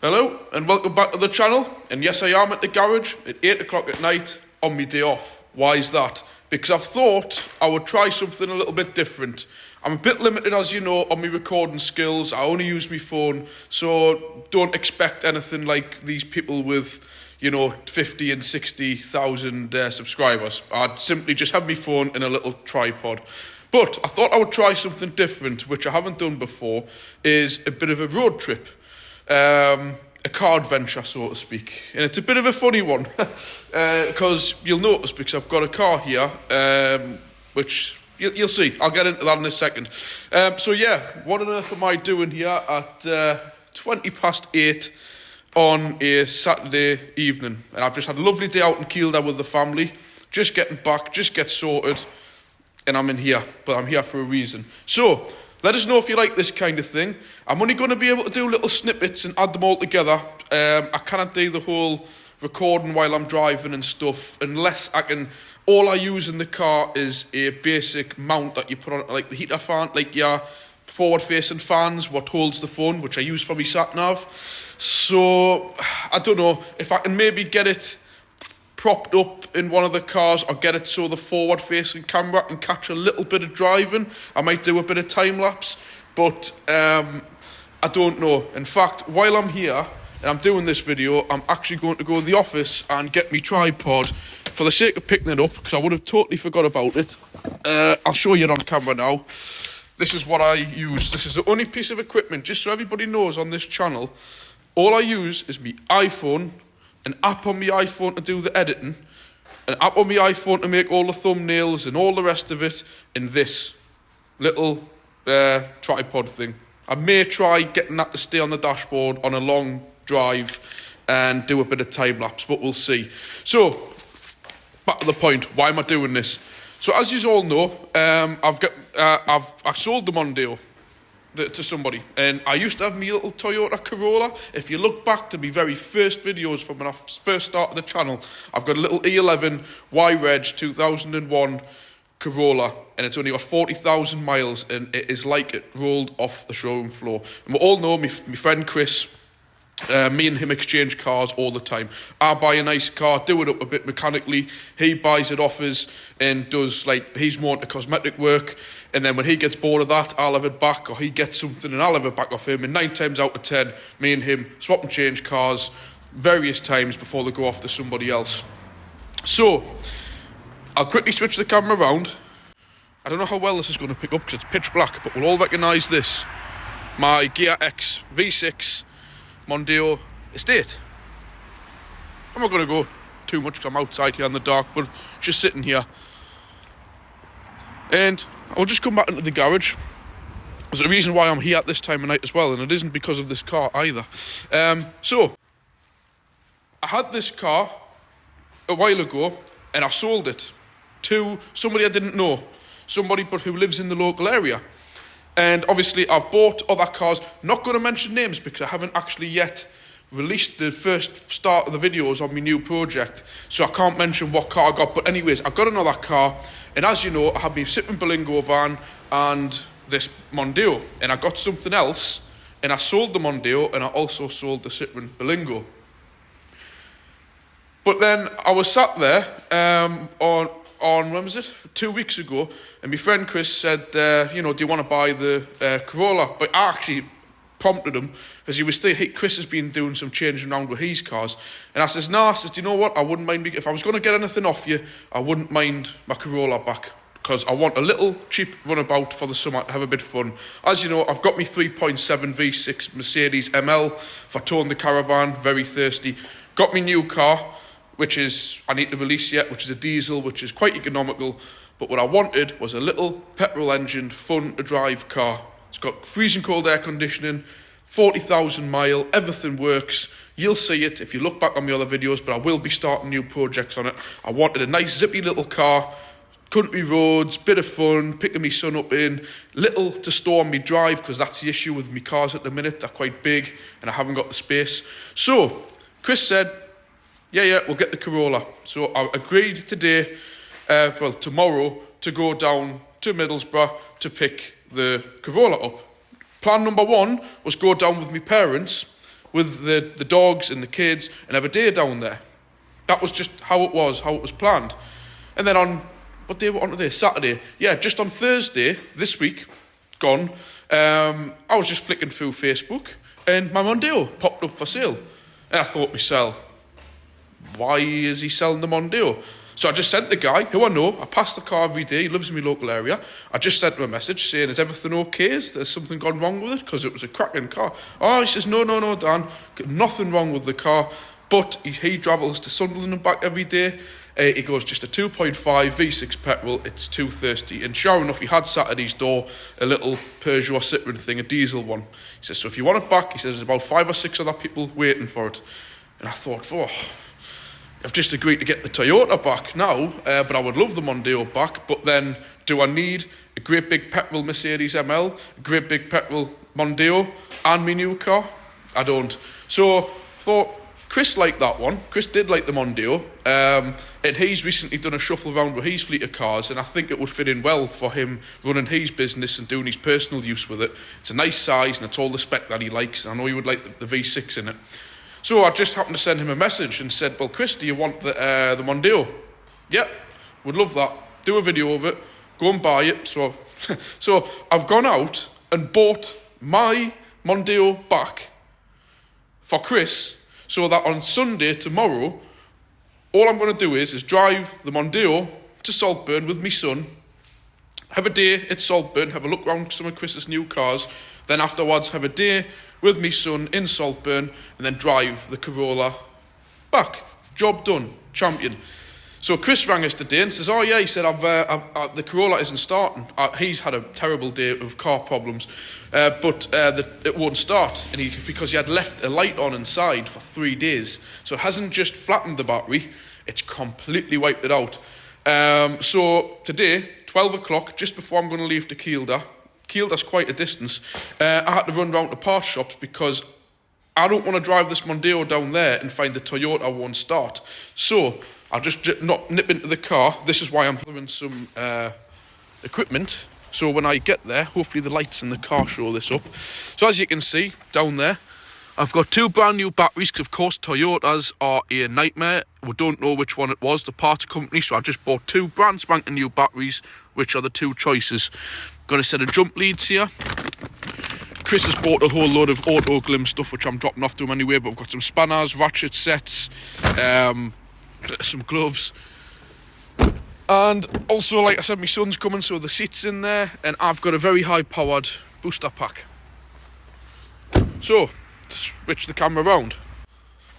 Hello and welcome back to the channel. And yes, I am at the garage at 8 o'clock at night on my day off. Why is that? Because I've thought I would try something a little bit different. I'm a bit limited, as you know, on my recording skills. I only use my phone, so don't expect anything like these people with, 50 and 60,000 subscribers. I'd simply just have my phone in a little tripod. But I thought I would try something different, which I haven't done before, is a bit of a road trip. A car adventure, so to speak. And it's a bit of a funny one, because you'll notice, because I've got a car here, which you'll see. I'll get into that in a second. So yeah, what on earth am I doing here at 20 past 8 on a Saturday evening? And I've just had a lovely day out in Kielder with the family, just getting back, just get sorted, and I'm in here, but I'm here for a reason. So, let us know if you like this kind of thing. I'm only going to be able to do little snippets and add them all together. I cannot do the whole recording while I'm driving and stuff, unless I can. All I use in the car is a basic mount that you put on, like the heater fan, like your forward-facing fans, what holds the phone, which I use for my sat-nav. So, I don't know if I can maybe get it propped up in one of the cars or get it so the forward-facing camera can catch a little bit of driving. I might do a bit of time-lapse, but I don't know. In fact, while I'm here and I'm doing this video, I'm actually going to go to the office and get my tripod for the sake of picking it up, because I would have totally forgot about it. I'll show you it on camera now. This is what I use. This is the only piece of equipment, just so everybody knows on this channel, all I use is my iPhone, an app on my iPhone to do the editing, an app on my iPhone to make all the thumbnails and all the rest of it, and this little tripod thing. I may try getting that to stay on the dashboard on a long drive and do a bit of time-lapse, but we'll see. So, back to the point, why am I doing this? So, as you all know, I sold the Mondeo to somebody, and I used to have my little Toyota Corolla. If you look back to my very first videos from when I first started the channel, I've got a little E11 Y-Reg 2001 Corolla, and it's only got 40,000 miles, and it is like it rolled off the showroom floor. And we all know my friend Chris, me and him exchange cars all the time. I buy a nice car, do it up a bit mechanically, he buys it off us and does, he's more into cosmetic work, and then when he gets bored of that, I'll have it back, or he gets something and I'll have it back off him, and 9 times out of 10, me and him swap and change cars various times before they go off to somebody else. So, I'll quickly switch the camera around. I don't know how well this is going to pick up because it's pitch black, but we'll all recognise this. My Gear X V6 Mondeo estate. I'm not going to go too much because I'm outside here in the dark, but just sitting here. And I'll just come back into the garage. There's a reason why I'm here at this time of night as well, and it isn't because of this car either. So, I had this car a while ago, and I sold it to somebody I didn't know. Somebody but who lives in the local area. And obviously I've bought other cars, not going to mention names because I haven't actually yet released the first start of the videos on my new project, so I can't mention what car I got. But anyways, I got another car, and as you know, I have my Citroen Berlingo van and this Mondeo, and I got something else, and I sold the Mondeo, and I also sold the Citroen Berlingo. But then I was sat there on when was it? 2 weeks ago, and my friend Chris said, do you want to buy the Corolla? But I actually prompted him, because Chris has been doing some changing around with his cars, and I says, no, do you know what, I wouldn't mind, if I was going to get anything off you, I wouldn't mind my Corolla back, because I want a little cheap runabout for the summer to have a bit of fun. As you know, I've got my 3.7 V6 Mercedes ML for towing the caravan, very thirsty. Got my new car, which is, I need to release yet, which is a diesel, which is quite economical. But what I wanted was a little petrol-engined, fun-to-drive car. It's got freezing cold air conditioning, 40,000 mile, everything works. You'll see it if you look back on my other videos, but I will be starting new projects on it. I wanted a nice, zippy little car, country roads, bit of fun, picking my son up in, little to store on me drive, because that's the issue with my cars at the minute. They're quite big, and I haven't got the space. So, Chris said, yeah, we'll get the Corolla. So I agreed today, tomorrow, to go down to Middlesbrough to pick the Corolla up. Plan number 1 was go down with my parents, with the dogs and the kids and have a day down there. That was just how it was planned. And then on, what day were we on today? Saturday. Yeah, just on Thursday, this week, gone, I was just flicking through Facebook and my Mondeo popped up for sale. And I thought to myself, why is he selling the Mondeo? So I just sent the guy, who I know, I pass the car every day, he lives in my local area. I just sent him a message saying, is everything okay? Is there something gone wrong with it? Because it was a cracking car. Oh, he says, no, Dan, nothing wrong with the car. But he travels to Sunderland and back every day. He goes, just a 2.5 V6 petrol, it's 230. And sure enough, he had sat at his door a little Peugeot Citroen thing, a diesel one. He says, so if you want it back, he says, there's about 5 or 6 other people waiting for it. And I thought, I've just agreed to get the Toyota back now, but I would love the Mondeo back. But then, do I need a great big petrol Mercedes ML, a great big petrol Mondeo, and my new car? I don't. So, thought, Chris liked that one. Chris did like the Mondeo, and he's recently done a shuffle around with his fleet of cars, and I think it would fit in well for him running his business and doing his personal use with it. It's a nice size, and it's all the spec that he likes, and I know he would like the V6 in it. So I just happened to send him a message and said, well, Chris, do you want the Mondeo? Yeah, would love that. Do a video of it. Go and buy it. So I've gone out and bought my Mondeo back for Chris, so that on Sunday, tomorrow, all I'm going to do is drive the Mondeo to Saltburn with my son, have a day at Saltburn, have a look around some of Chris's new cars, then afterwards have a day with me son in Saltburn, and then drive the Corolla back. Job done. Champion. So Chris rang us today and says, oh yeah, he said, the Corolla isn't starting. He's had a terrible day of car problems, but it won't start. And because he had left a light on inside for 3 days. So it hasn't just flattened the battery, it's completely wiped it out. So today, 12 o'clock, just before I'm going to leave to Kielder's quite a distance, I had to run round to parts shops because I don't want to drive this Mondeo down there and find the Toyota won't start. So I'll just not nip into the car. This is why I'm doing some equipment. So when I get there, hopefully the lights in the car show this up. So as you can see down there, I've got 2 brand new batteries because of course Toyotas are a nightmare. We don't know which one it was, the parts company. So I just bought 2 brand spanking new batteries, which are the 2 choices. Got a set of jump leads here. Chris has bought a whole load of auto glim stuff, which I'm dropping off to him anyway, but I've got some spanners, ratchet sets, some gloves. And also, like I said, my son's coming, so the seat's in there, and I've got a very high-powered booster pack. So, switch the camera around.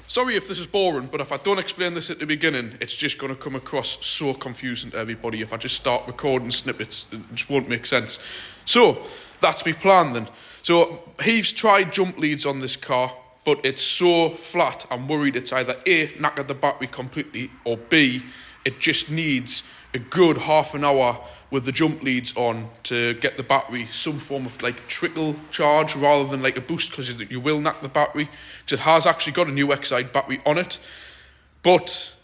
Sorry if this is boring, but if I don't explain this at the beginning, it's just going to come across so confusing to everybody. If I just start recording snippets, it just won't make sense. So, that's my plan then. So, he's tried jump leads on this car, but it's so flat, I'm worried it's either A, knackered the battery completely, or B, it just needs a good half an hour with the jump leads on to get the battery some form of like trickle charge rather than like a boost, because you will knock the battery. Because it has actually got a new X-Side battery on it. But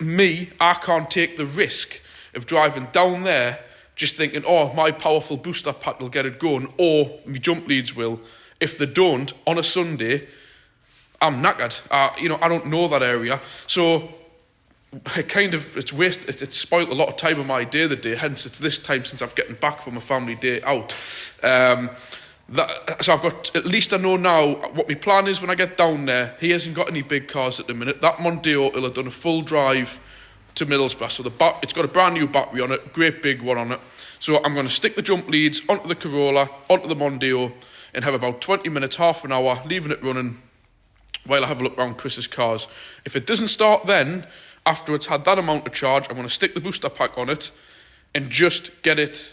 I can't take the risk of driving down there just thinking, oh, my powerful booster pack will get it going, or my jump leads will. If they don't, on a Sunday, I'm knackered. I don't know that area. So it's spoiled a lot of time of my day the day, hence it's this time since I've gotten back from a family day out. So I've got, at least I know now what my plan is when I get down there. He hasn't got any big cars at the minute. That Mondeo will have done a full drive to Middlesbrough, so it's got a brand new battery on it, great big one on it. So I'm going to stick the jump leads onto the Corolla, onto the Mondeo, and have about 20 minutes, half an hour, leaving it running while I have a look around Chris's cars. If it doesn't start then, after it's had that amount of charge, I'm going to stick the booster pack on it and just get it,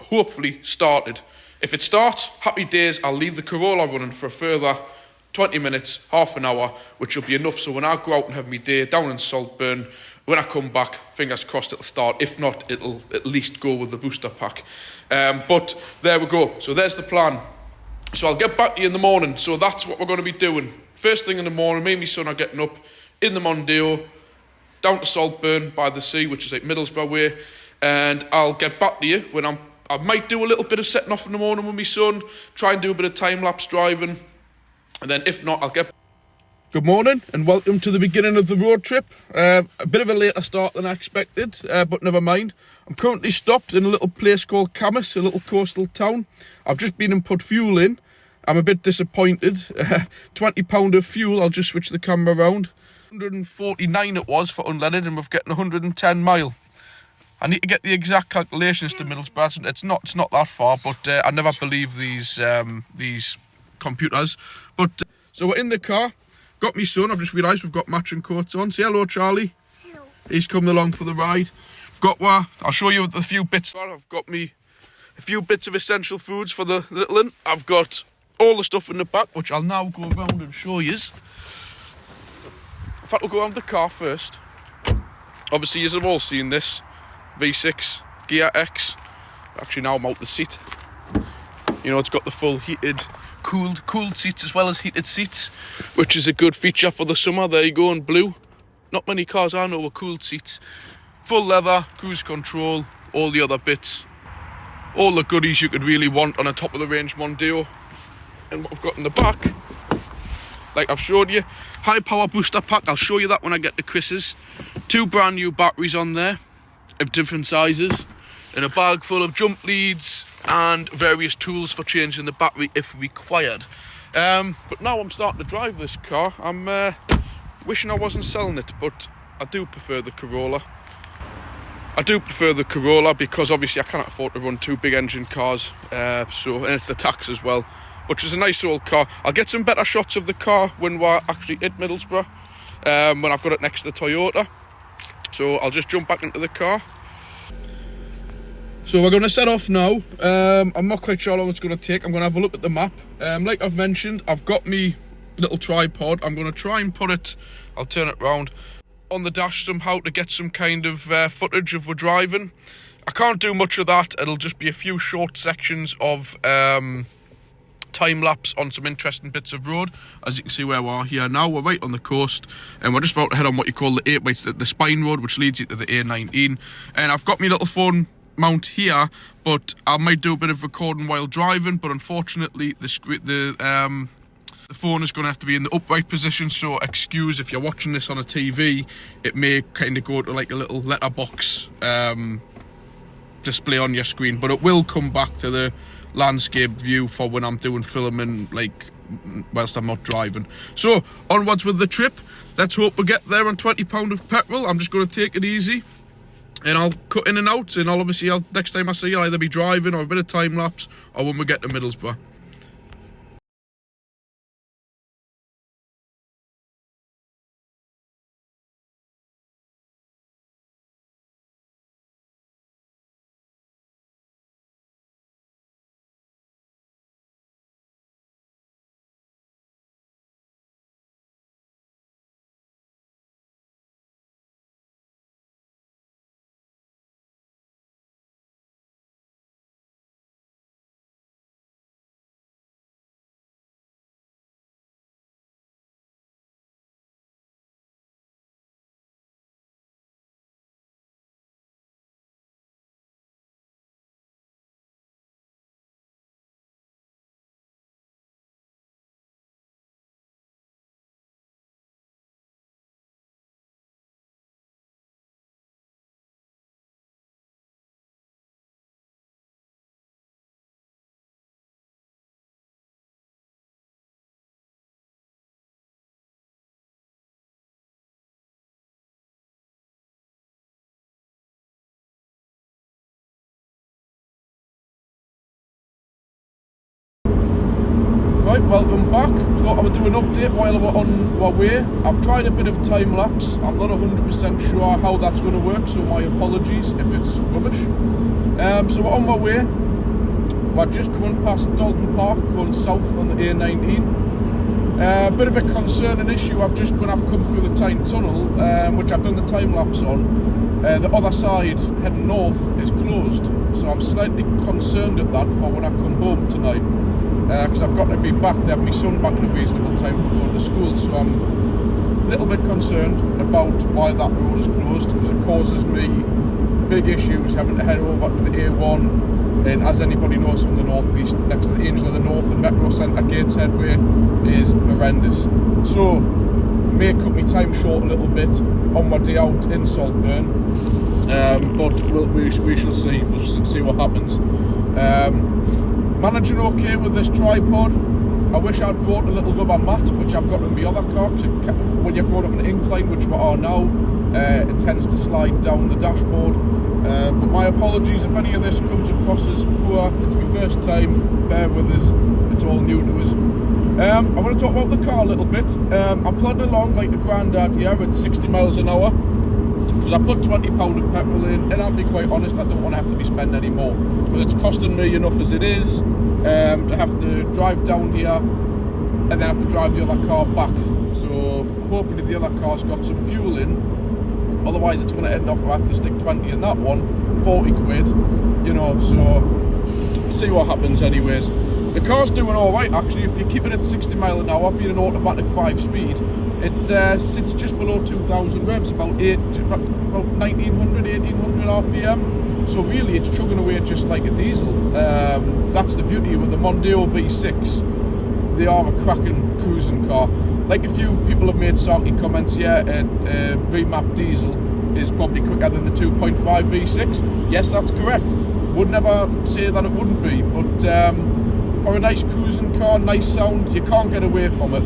hopefully, started. If it starts, happy days, I'll leave the Corolla running for a further 20 minutes, half an hour, which will be enough. So when I go out and have my day down in Saltburn, when I come back, fingers crossed it'll start. If not, it'll at least go with the booster pack. But there we go. So there's the plan. So I'll get back to you in the morning. So that's what we're going to be doing. First thing in the morning, me and my son are getting up in the Mondeo, down to Saltburn by the sea, which is like Middlesbrough way. And I'll get back to you when I might do a little bit of setting off in the morning with my son, try and do a bit of time-lapse driving. And then if not, I'll get... Good morning and welcome to the beginning of the road trip. A bit of a later start than I expected, but never mind. I'm currently stopped in a little place called Camas, a little coastal town. I've just been and put fuel in. I'm a bit disappointed. £20 of fuel, I'll just switch the camera around. 149 it was for unleaded, and we're getting 110 mile. I need to get the exact calculations to Middlesbrough. It's not that far, but I never believe these computers. But so we're in the car. Got me son. I've just realised we've got matching coats on. Say hello, Charlie. Hello. He's coming along for the ride. I've got one. I'll show you a few bits. I've got me a few bits of essential foods for the little one. I've got all the stuff in the back, which I'll now go around and show you. In fact, we'll go around the car first. Obviously, you have all seen this V6 Gear X. Actually, now I'm out the seat. You know, it's got the full heated, cooled seats as well as heated seats, which is a good feature for the summer. There you go in blue. Not many cars I know with cooled seats. Full leather, cruise control, all the other bits. All the goodies you could really want on a top of the range Mondeo. And what I've got in the back, like I've showed you, high power booster pack. I'll show you that when I get to Chris's. 2 brand new batteries on there of different sizes, and a bag full of jump leads and various tools for changing the battery if required. But now I'm starting to drive this car. I'm wishing I wasn't selling it, but I do prefer the Corolla. I do prefer the Corolla because obviously I can't afford to run 2 big engine cars, and it's the tax as well. But it's a nice old car. I'll get some better shots of the car when we're actually at Middlesbrough, when I've got it next to the Toyota. So I'll just jump back into the car. So we're going to set off now. I'm not quite sure how long it's going to take. I'm going to have a look at the map. Like I've mentioned, I've got me little tripod. I'm going to try and put it, I'll turn it round, on the dash somehow to get some kind of footage of we're driving. I can't do much of that. It'll just be a few short sections of time lapse on some interesting bits of road. As you can see where we are here now, we're right on the coast, and we're just about to head on what you call the 8-way, the spine road, which leads you to the A19. And I've got my little phone mount here, but I might do a bit of recording while driving, but unfortunately the phone is going to have to be in the upright position, so excuse if you're watching this on a TV, it may kind of go to like a little letterbox display on your screen, but it will come back to the landscape view for when I'm doing filming, like whilst I'm not driving. So onwards with the trip. Let's hope we get there on £20 of petrol. I'm just going to take it easy, and I'll cut in and out, and next time I see you, I'll either be driving or a bit of time lapse, or when we get to Middlesbrough. Right, welcome back. Thought I would do an update while we're on our way. I've tried a bit of time lapse. I'm not 100% sure how that's going to work, so my apologies if it's rubbish. So we're on my way. We're just coming past Dalton Park, going south on the A19. Bit of a concerning issue. I've come through the Tyne Tunnel, which I've done the time lapse on. The other side, heading north, is closed. So I'm slightly concerned at that for when I come home tonight. Because I've got to be back to have my son back in a reasonable time for going to school, so I'm a little bit concerned about why that road is closed, because it causes me big issues having to head over to the A1 And as anybody knows from the northeast, next to the Angel of the North and Metro Centre Gateshead Way is horrendous. So may cut me time short a little bit on my day out in Saltburn, but we shall see. We'll just see what happens. Managing okay with this tripod. I wish I'd brought a little rubber mat, which I've got in my other car, because when you're going up an incline, which we are now, it tends to slide down the dashboard. But my apologies if any of this comes across as poor. It's my first time, bear with us, it's all new to us. I want to talk about the car a little bit. I'm plodding along like a grandad here at 60 miles an hour, because I put £20 of petrol in, and I'll be quite honest, I don't want to have to be spending any more, but it's costing me enough as it is. To have to drive down here and then have to drive the other car back, so hopefully the other car's got some fuel in, otherwise it's going to end off I have to stick 20 in that one, 40 quid, you know, so see what happens. Anyways, the car's doing alright actually. If you keep it at 60 mile an hour being an automatic 5-speed, it sits just below 2000 revs, about 1900, 1800 RPM. So really it's chugging away just like a diesel. That's the beauty with the Mondeo V6. They are a cracking cruising car. Like a few people have made salty comments, yeah, a remap diesel is probably quicker than the 2.5 V6. Yes, that's correct. Would never say that it wouldn't be, but for a nice cruising car, nice sound, you can't get away from it.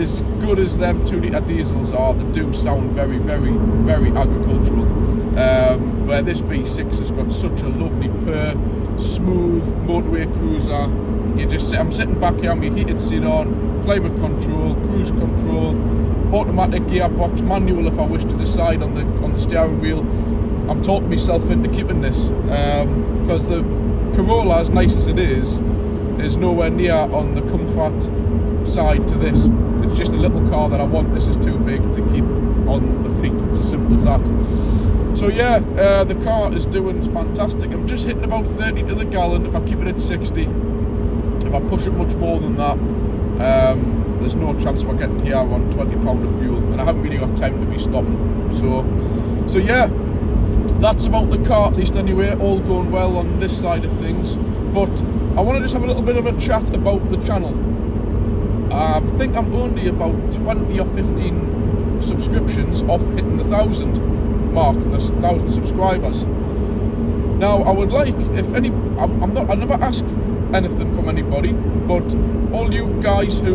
As good as them 2-litre diesels are, they do sound very, very, very agricultural. Where this V6 has got such a lovely purr, smooth motorway cruiser. I'm sitting back here on my heated seat on, climate control, cruise control, automatic gearbox, manual if I wish to decide on the steering wheel. I'm talking myself into keeping this, because the Corolla, as nice as it is nowhere near on the comfort side to this. It's just a little car that I want. This is too big to keep on the fleet. It's as simple as that. So yeah, the car is doing fantastic. I'm just hitting about 30 to the gallon if I keep it at 60. If I push it much more than that, there's no chance we're getting here on £20 of fuel, and I haven't really got time to be stopping. So yeah, that's about the car, at least anyway. All going well on this side of things. But I want to just have a little bit of a chat about the channel. I think I'm only about 20 or 15 subscriptions off hitting the 1,000 mark, the 1,000 subscribers. Now, I would like, if any, I never ask anything from anybody, but all you guys who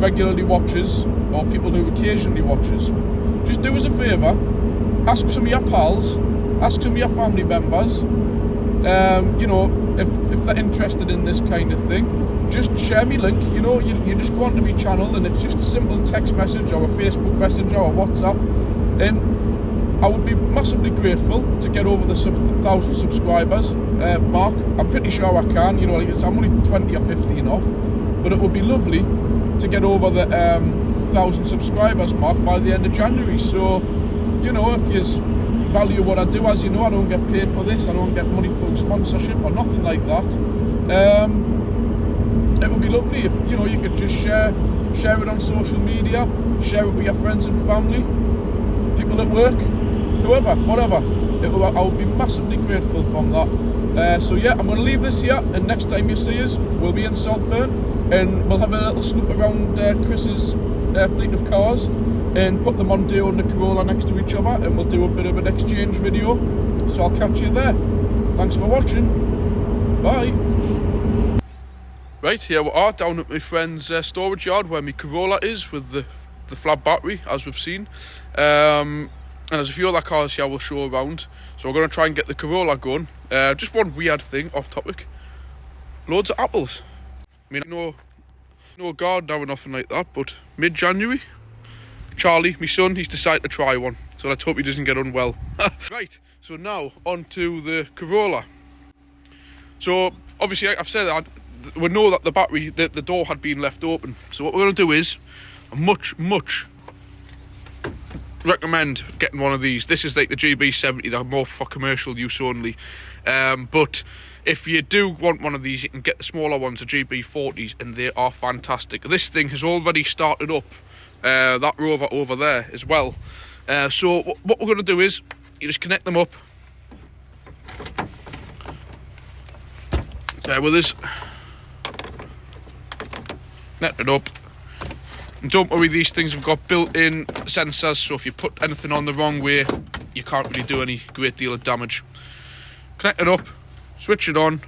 regularly watches, or people who occasionally watches, just do us a favour, ask some of your pals, ask some of your family members, you know, if they're interested in this kind of thing, just share me link. You know, you just go onto my channel and it's just a simple text message or a Facebook Messenger or WhatsApp, and I would be massively grateful to get over the 1,000 subscribers mark. I'm pretty sure I can, you know, I'm only 20 or 15 off, but it would be lovely to get over the 1,000 subscribers mark by the end of January. So, you know, if you value what I do, as you know, I don't get paid for this, I don't get money for sponsorship or nothing like that. It would be lovely if, you know, you could just share it on social media, share it with your friends and family, people at work, whoever, whatever. I would be massively grateful from that. So yeah, I'm going to leave this here, and next time you see us, we'll be in Saltburn, and we'll have a little snoop around Chris's fleet of cars, and put the Mondeo and the Corolla next to each other, and we'll do a bit of an exchange video. So I'll catch you there. Thanks for watching. Bye. Right, here we are down at my friend's storage yard where my Corolla is, with the flat battery, as we've seen. And there's a few other cars here we'll show around. So we're going to try and get the Corolla going. Just one weird thing off topic. Loads of apples. I mean, no garden or nothing like that, but mid-January, Charlie, my son, he's decided to try one. So let's hope he doesn't get unwell. Right, so now on to the Corolla. So obviously I've said that we know that the battery, the door had been left open. So what we're going to do is, I much recommend getting one of these. This is like the GB70, they're more for commercial use only. But if you do want one of these, you can get the smaller ones, the GB40s, and they are fantastic. This thing has already started up, that Rover over there as well. So what we're going to do is, you just connect them up. Bear with us. Net it up. And don't worry, these things have got built-in sensors, so if you put anything on the wrong way, you can't really do any great deal of damage. Connect it up, switch it on.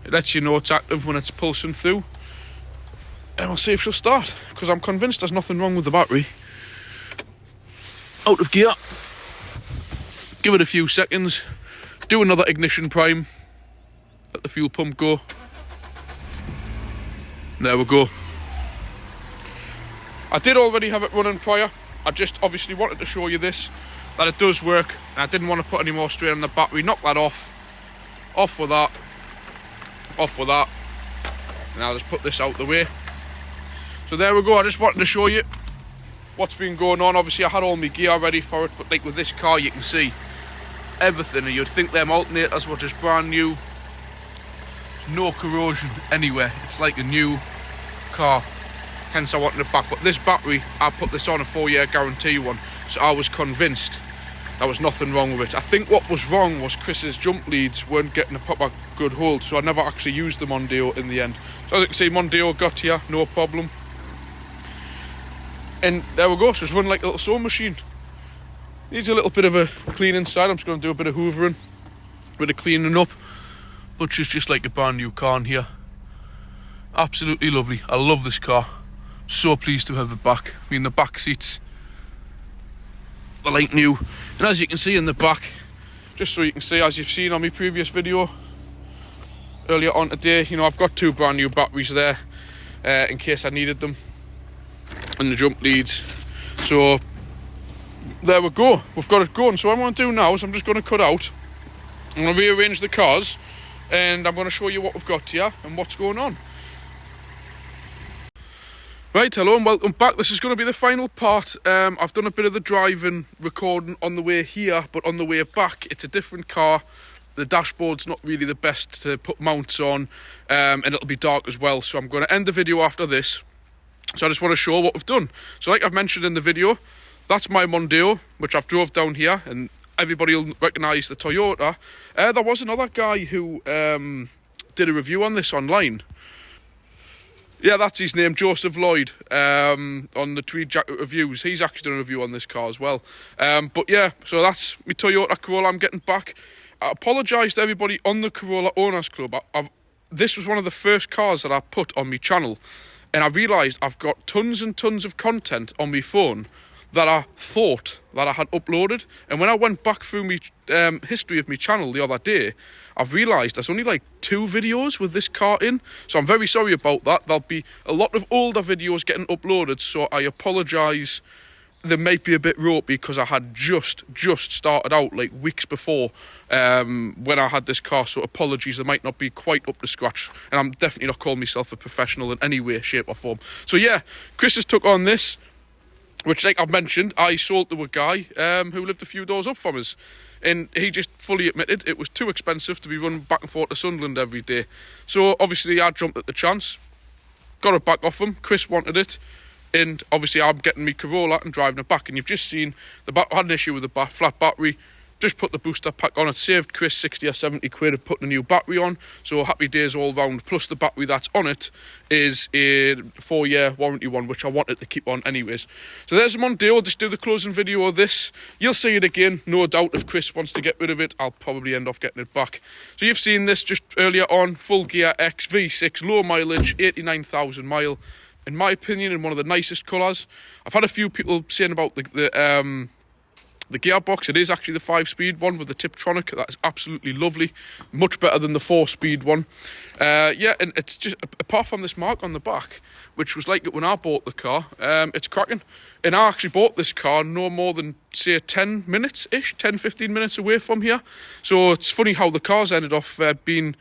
It lets you know it's active when it's pulsing through. And we'll see if she'll start, because I'm convinced there's nothing wrong with the battery. Out of gear. Give it a few seconds. Do another ignition prime. Let the fuel pump go. There we go. I did already have it running prior. I just obviously wanted to show you this, that it does work, and I didn't want to put any more strain on the battery. Knock that off. Off with that. Off with that. And I'll just put this out the way. So there we go. I just wanted to show you what's been going on. Obviously I had all my gear ready for it, but like with this car you can see everything, and you'd think them alternators were just brand new. No corrosion anywhere. It's like a new car. Hence I wanted it back. But this battery, I put this on a 4-year guarantee one, so I was convinced there was nothing wrong with it. I think what was wrong was Chris's jump leads weren't getting a proper good hold, so I never actually used the Mondeo in the end. So as you can see, Mondeo got here, no problem. And there we go, so it's running like a little sewing machine. Needs a little bit of a clean inside. I'm just going to do a bit of hoovering, a bit of cleaning up. But she's just like a brand new car in here. Absolutely lovely. I love this car. So pleased to have it back. I mean, the back seats, they're like new. And as you can see in the back, just so you can see, as you've seen on my previous video earlier on today, you know, I've got 2 brand new batteries there in case I needed them, and the jump leads. So there we go, we've got it going. So what I'm going to do now is I'm just going to cut out, I'm going to rearrange the cars, and I'm going to show you what we've got here and what's going on. Right, hello and welcome back. This is going to be the final part. I've done a bit of the driving recording on the way here, but on the way back it's a different car. The dashboard's not really the best to put mounts on, and it'll be dark as well, so I'm going to end the video after this. So I just want to show what we've done. So like I've mentioned in the video, that's my Mondeo, which I've drove down here, and everybody will recognise the Toyota. There was another guy who did a review on this online. Yeah, that's his name, Joseph Lloyd, on the Tweed Jacket Reviews. He's actually done a review on this car as well. But yeah, so that's my Toyota Corolla I'm getting back. I apologise to everybody on the Corolla Owners Club. This was one of the first cars that I put on my channel, and I realised I've got tons and tons of content on my phone that I thought that I had uploaded. And when I went back through my history of my channel the other day, I've realised there's only like 2 videos with this car in. So I'm very sorry about that. There'll be a lot of older videos getting uploaded, so I apologise. They might be a bit ropey because I had just started out like weeks before when I had this car, so apologies, they might not be quite up to scratch, and I'm definitely not calling myself a professional in any way, shape or form. So yeah, Chris has took on this, which, like I've mentioned, I sold to a guy who lived a few doors up from us. And he just fully admitted it was too expensive to be running back and forth to Sunderland every day. So obviously I jumped at the chance, got it back off him. Chris wanted it, and obviously I'm getting me Corolla and driving it back. And you've just seen, I had an issue with the flat battery. Just put the booster pack on. It saved Chris 60 or 70 quid of putting a new battery on. So happy days all round. Plus the battery that's on it is a 4-year warranty one, which I wanted to keep on anyways. So there's the Mondeo. I'll just do the closing video of this. You'll see it again, no doubt. If Chris wants to get rid of it, I'll probably end off getting it back. So you've seen this just earlier on. Full gear X V6, low mileage, 89,000 mile. In my opinion, in one of the nicest colours. I've had a few people saying about the gearbox. It is actually the 5-speed one with the Tiptronic. That is absolutely lovely. Much better than the 4-speed one. Yeah, and it's just, apart from this mark on the back, which was like it when I bought the car, it's cracking. And I actually bought this car no more than, say, 10 minutes-ish, 10-15 minutes away from here. So it's funny how the car's ended up being...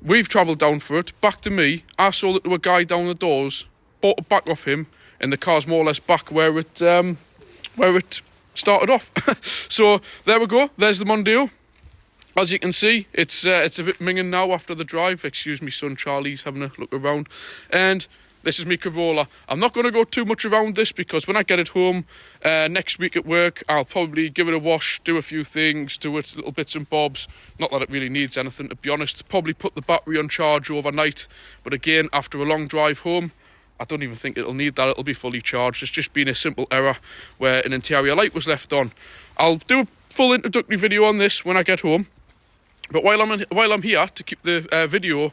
We've travelled down for it, back to me. I sold it to a guy down the doors, bought it back off him, and the car's more or less back where it started off. So there we go, there's the Mondeo. As you can see, it's a bit minging now after the drive. Excuse me, son Charlie's having a look around. And This is my Corolla. I'm not going to go too much around this because when I get it home next week at work, I'll probably give it a wash, do a few things, do it little bits and bobs. Not that it really needs anything, to be honest. Probably put the battery on charge overnight. But again, after a long drive home, I don't even think it'll need that. It'll be fully charged. It's just been a simple error where an interior light was left on. I'll do a full introductory video on this when I get home. But while I'm here, to keep the video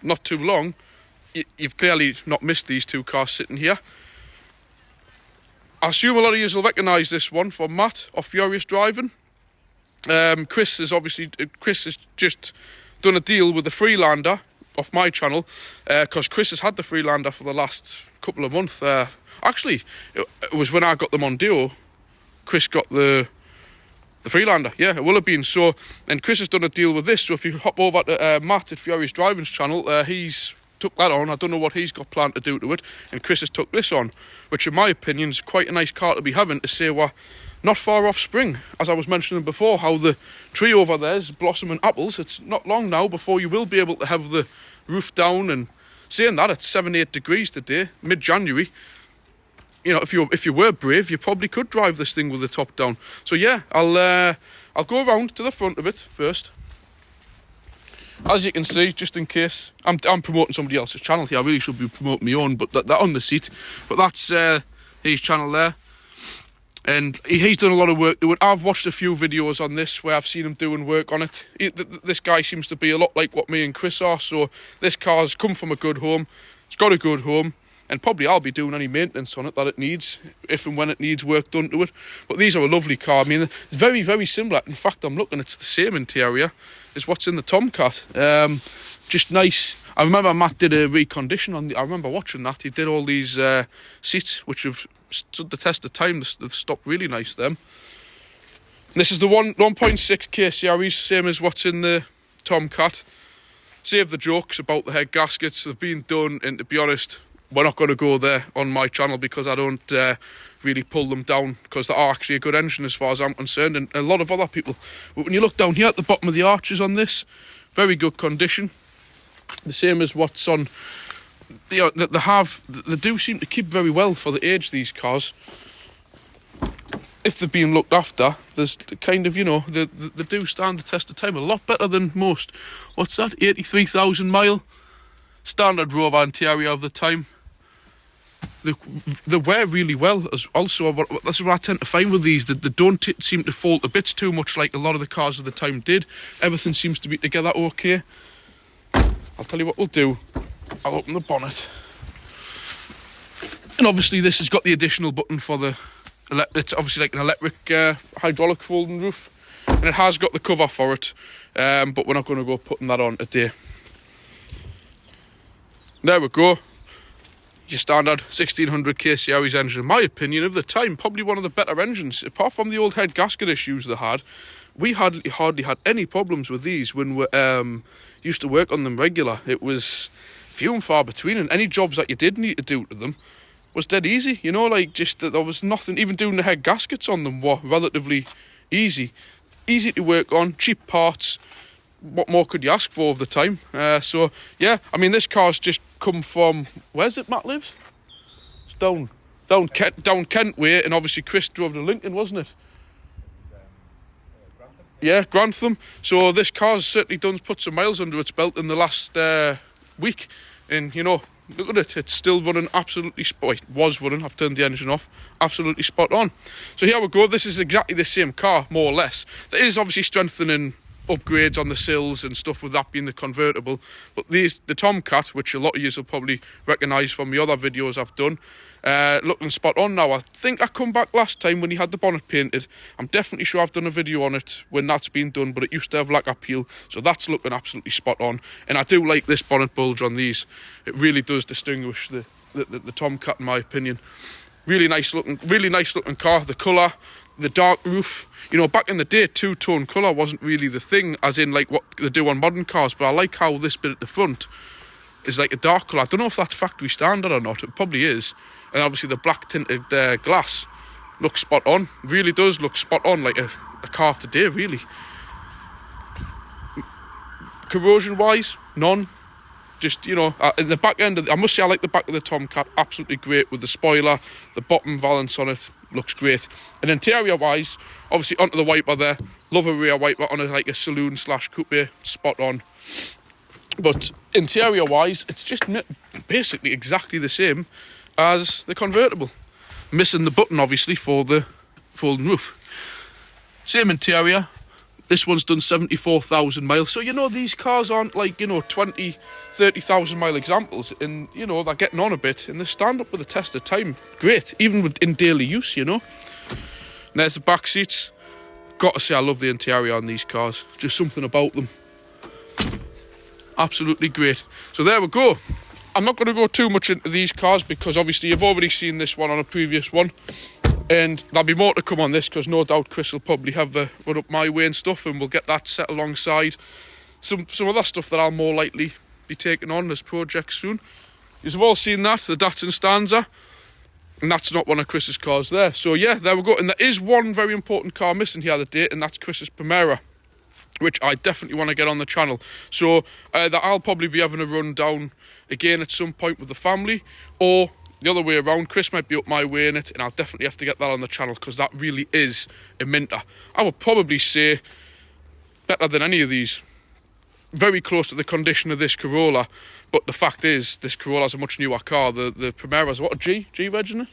not too long, you've clearly not missed these two cars sitting here. I assume a lot of you will recognise this one from Matt of Furious Driving. Chris has just done a deal with the Freelander off my channel, because Chris has had the Freelander for the last couple of months. Actually, it was when I got the Mondeo, Chris got the Freelander. Yeah, it will have been. So, and Chris has done a deal with this. So if you hop over to Matt at Furious Driving's channel, he's took that on. I don't know what he's got planned to do to it, and Chris has took this on, which in my opinion is quite a nice car to be having, to say we're not far off spring. As I was mentioning before, how the tree over there is blossoming apples. It's not long now before you will be able to have the roof down, and saying that, it's 7-8 degrees today, mid-January. You know, if you were brave, you probably could drive this thing with the top down. So yeah, I'll go around to the front of it first. As you can see, just in case, I'm promoting somebody else's channel here. I really should be promoting my own, but they're on the seat. But that's his channel there. And he's done a lot of work to it. I've watched a few videos on this where I've seen him doing work on it. This guy seems to be a lot like what me and Chris are. So this car's come from a good home. It's got a good home. And probably I'll be doing any maintenance on it that it needs, if and when it needs work done to it. But these are a lovely car. I mean, it's very, very similar. In fact, I'm looking, it's the same interior as what's in the Tomcat. Just nice. I remember Matt did a recondition on I remember watching that. He did all these seats, which have stood the test of time. They've stopped really nice, them. And this is the 1.6 K series, same as what's in the Tomcat. Save the jokes about the head gaskets. They've been done, and to be honest, we're not going to go there on my channel because I don't really pull them down, because they are actually a good engine as far as I'm concerned, and a lot of other people. But when you look down here at the bottom of the arches on this, very good condition. The same as what's on. They do seem to keep very well for the age, these cars. If they're being looked after, there's kind of, you know, they do stand the test of time a lot better than most. What's that? 83,000 mile standard Rover interior of the time. They wear really well. As also, that's what I tend to find with these. They don't seem to fall to bits too much like a lot of the cars of the time did. Everything seems to be together okay. I'll tell you what we'll do. I'll open the bonnet. And obviously this has got the additional button for the... It's obviously like an electric hydraulic folding roof. And it has got the cover for it. But we're not going to go putting that on today. There we go. Your standard 1600K series engine. In my opinion, of the time, probably one of the better engines. Apart from the old head gasket issues they had, we hardly had any problems with these when we used to work on them regular. It was few and far between, and any jobs that you did need to do to them was dead easy. You know, like, just there was nothing. Even doing the head gaskets on them were relatively easy to work on, cheap parts. What more could you ask for of the time? So yeah, I mean, this car's just come from, where's it Matt lives? It's down Kent way, and obviously Chris drove to Lincoln, wasn't it? Yeah, Grantham. So this car's certainly done put some miles under its belt in the last week, and you know, look at it, it's still running absolutely it was running, I've turned the engine off, absolutely spot on. So here we go. This is exactly the same car, more or less. There is obviously strengthening upgrades on the sills and stuff, with that being the convertible, but the Tomcat, which a lot of you will probably recognise from the other videos I've done, looking spot on now. I think I come back last time when he had the bonnet painted. I'm definitely sure I've done a video on it when that's been done, but it used to have lacquer peel, so that's looking absolutely spot on. And I do like this bonnet bulge on these. It really does distinguish the Tomcat, in my opinion. Really nice looking car. The colour, the dark roof. You know, back in the day, two-tone colour wasn't really the thing, as in like what they do on modern cars, but I like how this bit at the front is like a dark colour. I don't know if that's factory standard or not. It probably is. And obviously the black tinted glass looks spot on. Really does look spot on, like a car of today, really. Corrosion wise, none. just, you know, in the back end, I must say I like the back of the Tomcat, absolutely great with the spoiler, the bottom valance on it, looks great. And interior-wise, obviously onto the wiper there, love a rear wiper on like a saloon / coupe, spot on. But interior-wise, it's just basically exactly the same as the convertible. Missing the button, obviously, for the folding roof. Same interior. This one's done 74,000 miles. So, you know, these cars aren't like, you know, 20, 30,000 mile examples. And, you know, they're getting on a bit and they stand up with the test of time. Great, even in daily use, you know. And there's the back seats. Got to say, I love the interior on these cars. Just something about them. Absolutely great. So there we go. I'm not going to go too much into these cars because obviously you've already seen this one on a previous one. And there'll be more to come on this because no doubt Chris will probably have the run up my way and stuff, and we'll get that set alongside some other stuff that I'll more likely be taking on as projects soon. You've all seen that, the Datsun Stanza, and that's not one of Chris's cars there. So yeah, there we go. And there is one very important car missing here today, and that's Chris's Primera, which I definitely want to get on the channel. So that I'll probably be having a run down again at some point with the family, or the other way around. Chris might be up my way in it, and I'll definitely have to get that on the channel because that really is a minter. I would probably say better than any of these. Very close to the condition of this Corolla, but the fact is this Corolla's a much newer car. The Primera's what, a G reg, isn't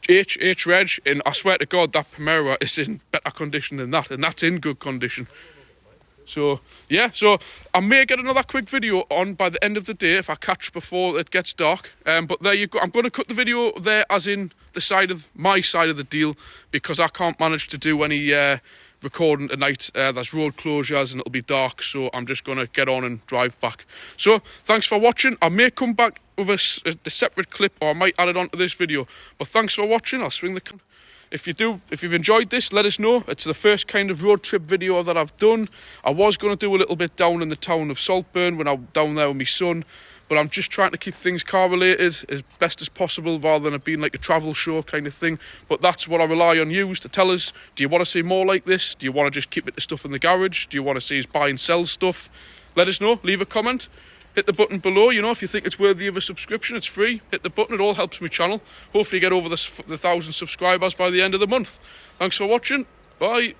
it? H reg, and I swear to God that Primera is in better condition than that, and that's in good condition. So yeah, so I may get another quick video on by the end of the day if I catch before it gets dark. But there you go. I'm going to cut the video there, as in my side of the deal, because I can't manage to do any recording tonight. There's road closures and it'll be dark, so I'm just going to get on and drive back. So thanks for watching. I may come back with a separate clip, or I might add it onto this video. But thanks for watching. I'll swing the camera. If you've enjoyed this, let us know. It's the first kind of road trip video that I've done. I was going to do a little bit down in the town of Saltburn when I'm down there with my son, but I'm just trying to keep things car related as best as possible rather than it being like a travel show kind of thing. But that's what I rely on you to tell us. Do you want to see more like this? Do you want to just keep it to stuff in the garage? Do you want to see us buy and sell stuff? Let us know. Leave a comment. Hit the button below, you know, if you think it's worthy of a subscription, it's free. Hit the button, it all helps my channel. Hopefully get over the 1,000 subscribers by the end of the month. Thanks for watching. Bye.